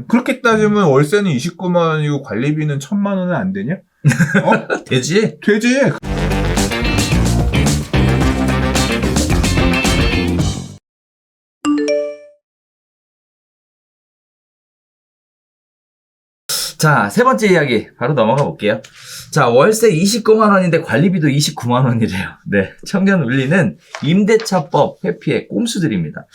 그렇게 따지면 월세는 29만 원이고 관리비는 1,000만 원은 안 되냐? 어? 되지? 되지. 자, 세 번째 이야기 바로 넘어가 볼게요. 자, 월세 29만 원인데 관리비도 29만 원이래요. 네, 청년 울리는 임대차법 회피의 꼼수들입니다.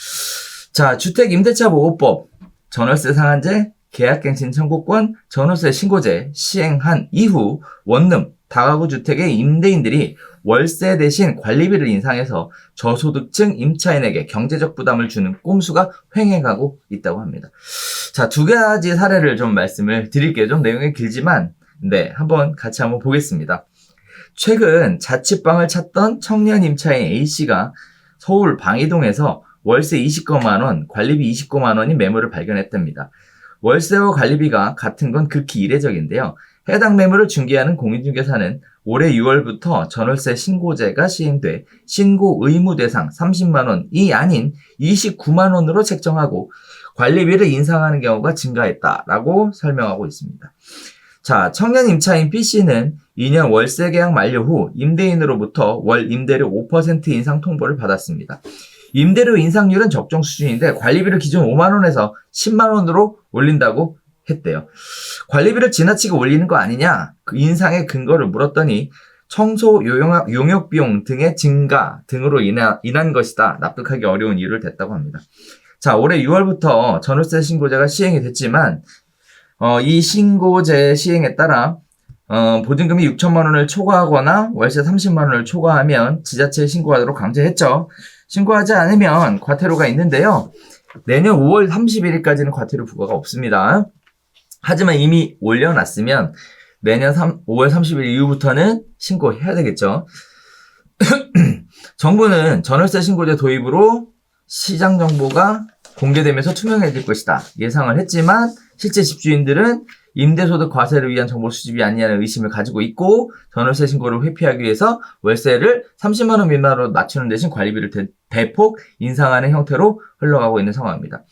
자, 주택 임대차 보호법, 전월세 상한제, 계약갱신 청구권, 전월세 신고제 시행한 이후 원룸, 다가구 주택의 임대인들이 월세 대신 관리비를 인상해서 저소득층 임차인에게 경제적 부담을 주는 꼼수가 횡행하고 있다고 합니다. 자, 두 가지 사례를 좀 말씀을 드릴게요. 좀 내용이 길지만, 네, 같이 한번 보겠습니다. 최근 자취방을 찾던 청년 임차인 A씨가 서울 방이동에서 월세 29만 원, 관리비 29만 원인 매물을 발견했답니다. 월세와 관리비가 같은 건 극히 이례적인데요. 해당 매물을 중개하는 공인중개사는 올해 6월부터 전월세 신고제가 시행돼 신고 의무 대상 30만 원이 아닌 29만 원으로 책정하고 관리비를 인상하는 경우가 증가했다라고 설명하고 있습니다. 자, 청년 임차인 B씨는 2년 월세 계약 만료 후 임대인으로부터 월 임대료 5% 인상 통보를 받았습니다. 임대료 인상률은 적정 수준인데 관리비를 기존 5만 원에서 10만 원으로 올린다고 했대요. 관리비를 지나치게 올리는 거 아니냐? 그 인상의 근거를 물었더니 청소 용역 비용 등의 증가 등으로 인한 것이다. 납득하기 어려운 이유를 댔다고 합니다. 자, 올해 6월부터 전월세 신고제가 시행이 됐지만 이 신고제 시행에 따라 보증금이 6천만 원을 초과하거나 월세 30만 원을 초과하면 지자체에 신고하도록 강제했죠. 신고하지 않으면 과태료가 있는데요. 내년 5월 31일까지는 과태료 부과가 없습니다. 하지만 이미 올려놨으면 내년 5월 30일 이후부터는 신고해야 되겠죠. 정부는 전월세 신고제 도입으로 시장 정보가 공개되면서 투명해질 것이다 예상을 했지만 실제 집주인들은 임대소득 과세를 위한 정보 수집이 아니냐는 의심을 가지고 있고 전월세 신고를 회피하기 위해서 월세를 30만 원 미만으로 낮추는 대신 관리비를 대폭 인상하는 형태로 흘러가고 있는 상황입니다.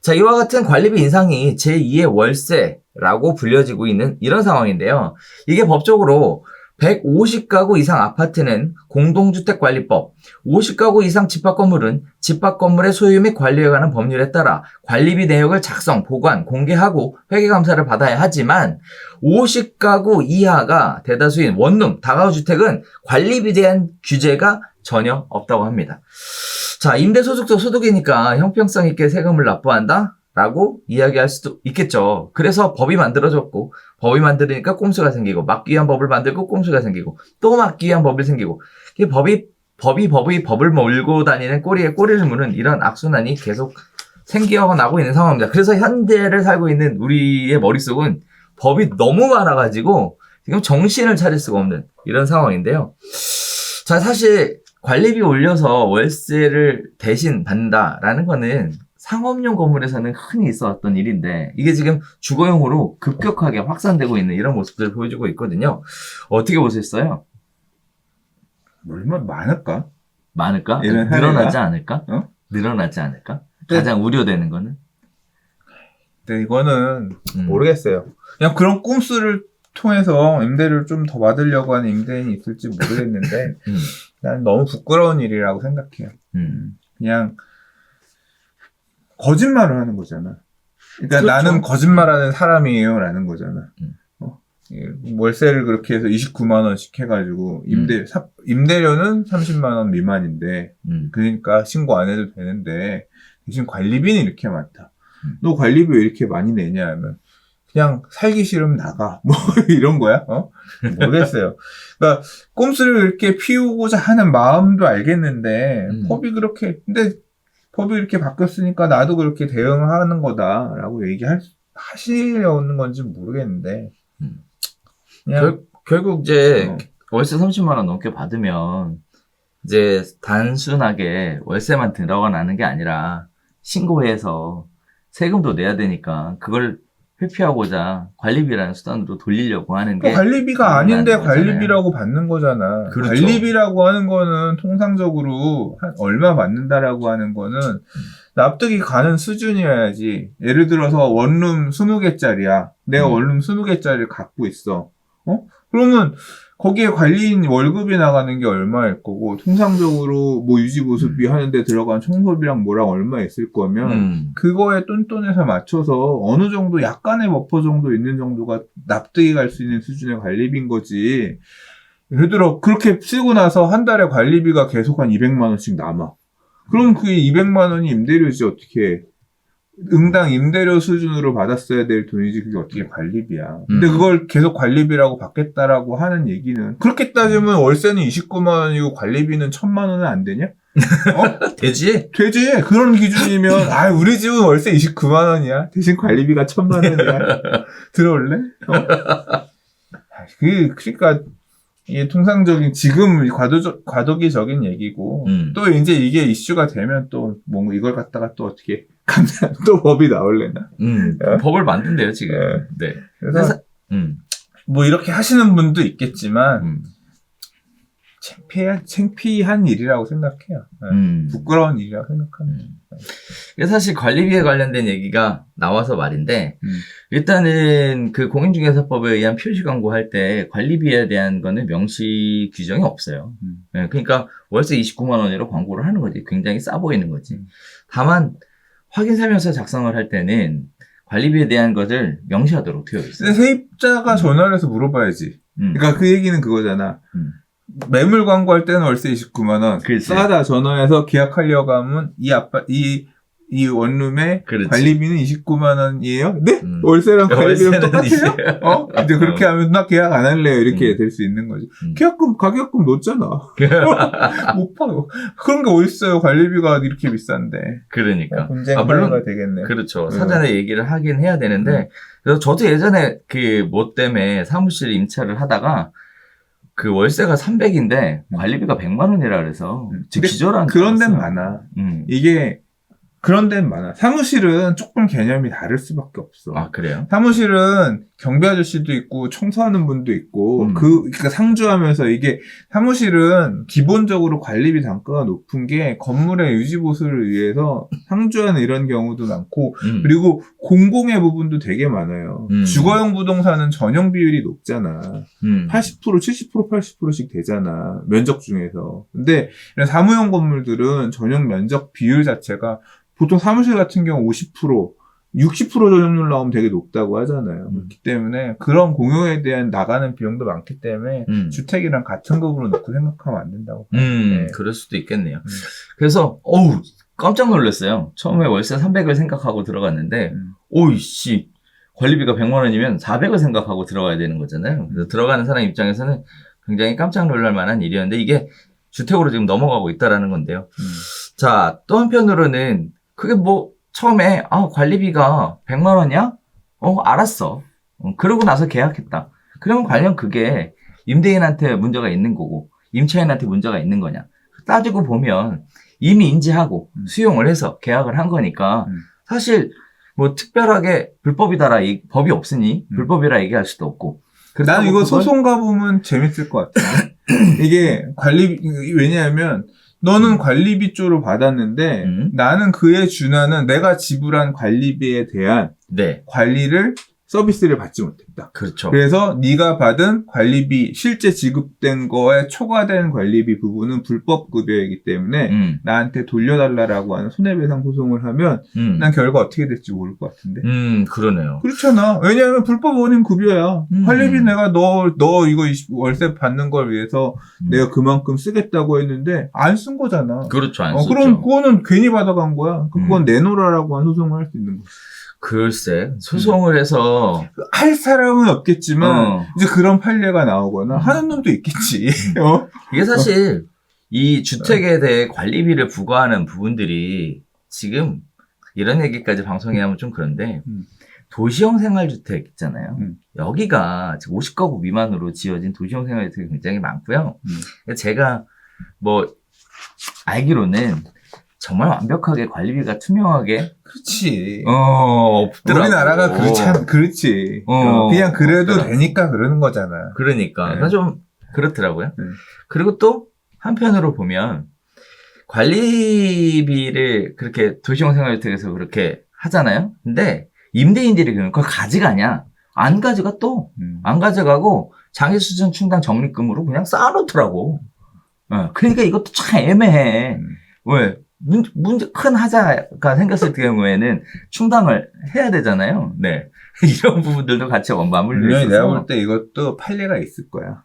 자, 이와 같은 관리비 인상이 제2의 월세라고 불려지고 있는 이런 상황인데요. 이게 법적으로 150가구 이상 아파트는 공동주택관리법, 50가구 이상 집합건물은 집합건물의 소유 및 관리에 관한 법률에 따라 관리비 내역을 작성, 보관, 공개하고 회계감사를 받아야 하지만 50가구 이하가 대다수인 원룸, 다가구 주택은 관리비에 대한 규제가 전혀 없다고 합니다. 자, 임대소득도 소득이니까 형평성 있게 세금을 납부한다? 라고 이야기할 수도 있겠죠. 그래서 법이 만들어졌고 법이 만들으니까 꼼수가 생기고 막기 위한 법을 만들고 꼼수가 생기고 또 막기 위한 법이 생기고 법을 몰고 다니는 꼬리에 꼬리를 무는 이런 악순환이 계속 생겨나고 있는 상황입니다. 그래서 현대를 살고 있는 우리의 머릿속은 법이 너무 많아가지고 지금 정신을 차릴 수가 없는 이런 상황인데요. 자, 사실 관리비 올려서 월세를 대신 받는다라는 거는 상업용 건물에서는 흔히 있어왔던 일인데 이게 지금 주거용으로 급격하게 확산되고 있는 이런 모습들을 보여주고 있거든요. 어떻게 보셨어요? 얼마나 많을까? 많을까? 이런 늘어나지 않을까? 어? 늘어나지 않을까? 네. 가장 우려되는 거는? 근데 이거는 모르겠어요. 그냥 그런 꼼수를 통해서 임대료를 좀 더 받으려고 하는 임대인이 있을지 모르겠는데 난 너무 부끄러운 일이라고 생각해요. 그냥 거짓말을 하는 거잖아. 그러니까 그렇죠. 나는 거짓말하는 사람이에요 라는 거잖아. 월세를 그렇게 해서 29만 원씩 해가지고 임대료는 30만 원 미만인데 그러니까 신고 안 해도 되는데 대신 관리비는 이렇게 많다. 너 관리비 왜 이렇게 많이 내냐 하면 그냥 살기 싫으면 나가 뭐 이런 거야. 모르겠어요. 그러니까 꼼수를 이렇게 피우고자 하는 마음도 알겠는데 근데 법이 이렇게 바뀌었으니까 나도 그렇게 대응하는 거다라고 하시려는 건지 모르겠는데 그냥 결국 이제 월세 30만 원 넘게 받으면 이제 단순하게 월세만 들어가는 게 아니라 신고해서 세금도 내야 되니까 그걸 회피하고자 관리비라는 수단으로 돌리려고 하는 게 관리비가 아닌데 관리비라고 받는 거잖아. 그렇죠. 관리비라고 하는 거는 통상적으로 얼마 받는다라고 하는 거는 납득이 가는 수준이어야지. 예를 들어서 원룸 20개짜리야. 내가 원룸 20개짜리를 갖고 있어. 그러면 거기에 관리인 월급이 나가는 게 얼마일 거고, 통상적으로 뭐 유지보수비 하는데 들어간 청소비랑 뭐랑 얼마 있을 거면, 그거에 똔똔해서 맞춰서 어느 정도 약간의 버퍼 정도 있는 정도가 납득이 갈 수 있는 수준의 관리비인 거지. 예를 들어, 그렇게 쓰고 나서 한 달에 관리비가 계속 한 200만 원씩 남아. 그럼 그게 200만 원이 임대료지, 어떻게 해. 응당 임대료 수준으로 받았어야 될 돈이지 그게 어떻게 관리비야. 근데 그걸 계속 관리비라고 받겠다라고 하는 얘기는 그렇게 따지면 월세는 29만 원이고 관리비는 1,000만 원은 안 되냐? 되지? 되지. 그런 기준이면 우리 집은 월세 29만 원이야. 대신 관리비가 1,000만 원이야. 들어올래? 그러니까 이게 통상적인 지금 과도기적인 얘기고 또 이제 이게 이슈가 되면 또 뭐 이걸 갖다가 또 어떻게 또 법이 나올래나? 법을 만든대요 지금. 네. 그래서 뭐 이렇게 하시는 분도 있겠지만 창피한 일이라고 생각해요. 부끄러운 일이라고 생각합니다. 사실 관리비에 관련된 얘기가 나와서 말인데 일단은 그 공인중개사법에 의한 표시 광고할 때 관리비에 대한 거는 명시 규정이 없어요. 네, 그러니까 월세 29만 원으로 광고를 하는 거지. 굉장히 싸 보이는 거지. 다만 확인 설명서 작성을 할 때는 관리비에 대한 것을 명시하도록 되어 있어요. 근데 세입자가 전화를 해서 물어봐야지. 그러니까 그 얘기는 그거잖아. 매물 광고할 때는 월세 29만 원. 그치. 싸다 전화해서 계약하려고 하면 이 원룸의 그렇지. 관리비는 29만 원이에요? 네? 월세랑 관리비랑 똑같아요? 이제 그렇게 하면 나 계약 안 할래요. 이렇게 될 수 있는 거지. 가격금 놓잖아. 못 파. 그런 게 어딨어요. 관리비가 이렇게 비싼데. 그러니까. 물론 되겠네요. 그렇죠. 사전에 얘기를 하긴 해야 되는데 그래서 저도 예전에 그 뭐 때문에 사무실 임차를 하다가 그 월세가 300인데 관리비가 100만 원이라 그래서 기절한 그런 데는 많아. 이게 그런 데는 많아. 사무실은 조금 개념이 다를 수밖에 없어. 아, 그래요? 사무실은 경비 아저씨도 있고 청소하는 분도 있고 그러니까 상주하면서 이게 사무실은 기본적으로 관리비 단가가 높은 게 건물의 유지 보수를 위해서 상주하는 이런 경우도 많고 그리고 공공의 부분도 되게 많아요. 주거용 부동산은 전용 비율이 높잖아. 80%, 70%, 80%씩 되잖아. 면적 중에서. 근데 이런 사무용 건물들은 전용 면적 비율 자체가 보통 사무실 같은 경우 50%, 60% 전용률 나오면 되게 높다고 하잖아요. 그렇기 때문에 그런 공용에 대한 나가는 비용도 많기 때문에 주택이랑 같은 급으로 놓고 생각하면 안 된다고. 그럴 수도 있겠네요. 그래서 깜짝 놀랐어요. 처음에 월세 300을 생각하고 들어갔는데 오이씨 관리비가 100만 원이면 400을 생각하고 들어가야 되는 거잖아요. 그래서 들어가는 사람 입장에서는 굉장히 깜짝 놀랄 만한 일이었는데 이게 주택으로 지금 넘어가고 있다라는 건데요. 자, 또 한편으로는 그게 뭐 처음에 관리비가 100만 원이야? 알았어. 그러고 나서 계약했다. 그러면 과연 그게 임대인한테 문제가 있는 거고 임차인한테 문제가 있는 거냐? 따지고 보면 이미 인지하고 수용을 해서 계약을 한 거니까 사실 뭐 특별하게 불법이다라 법이 없으니 불법이라 얘기할 수도 없고. 난 이거 소송 가보면 재밌을 것 같아. 이게 왜냐하면 너는 관리비 쪽으로 받았는데 나는 그에 준하는 내가 지불한 관리비에 대한 관리를 서비스를 받지 못했다. 그렇죠. 그래서 네가 받은 관리비 실제 지급된 거에 초과된 관리비 부분은 불법 급여이기 때문에 나한테 돌려달라라고 하는 손해배상 소송을 하면 난 결과 어떻게 될지 모를 것 같은데. 그러네요. 그렇잖아. 왜냐하면 불법 원인 급여야. 관리비 내가 너 이거 월세 받는 걸 위해서 내가 그만큼 쓰겠다고 했는데 안 쓴 거잖아. 그렇죠. 안 썼죠. 그럼 그거는 괜히 받아간 거야. 그건 내놓으라고 한 소송을 할 수 있는 거야. 글쎄, 소송을 해서 할 사람은 없겠지만 이제 그런 판례가 나오거나 하는 놈도 있겠지. 이게 사실 이 주택에 대해 관리비를 부과하는 부분들이 지금 이런 얘기까지 방송에 하면 좀 그런데 도시형 생활주택 있잖아요. 여기가 50가구 미만으로 지어진 도시형 생활주택이 굉장히 많고요. 제가 뭐 알기로는 정말 완벽하게 관리비가 투명하게. 그렇지. 없더라고. 우리나라가 그렇지. 그냥 그래도 없더라고. 되니까 그러는 거잖아. 그러니까. 좀 그렇더라고요. 그리고 또 한편으로 보면 관리비를 그렇게 도시형 생활주택에서 그렇게 하잖아요. 근데 임대인들이 그걸 가져가냐? 안 가져가 또. 안 가져가고 장애수준 충당 적립금으로 그냥 쌓아놓더라고. 그러니까 이것도 참 애매해. 왜? 문제 큰 하자가 생겼을 경우에는 충당을 해야 되잖아요. 네. 이런 부분들도 같이 맞물려 분명히 있어서. 내가 볼 때 이것도 판례가 있을 거야.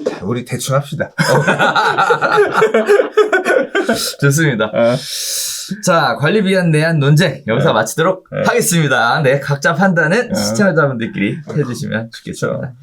자, 우리 대충 합시다. 좋습니다. 자, 관리비안 내한 논쟁 여기서 마치도록 하겠습니다. 네, 각자 판단은 시청자분들끼리 해주시면 좋겠습니다.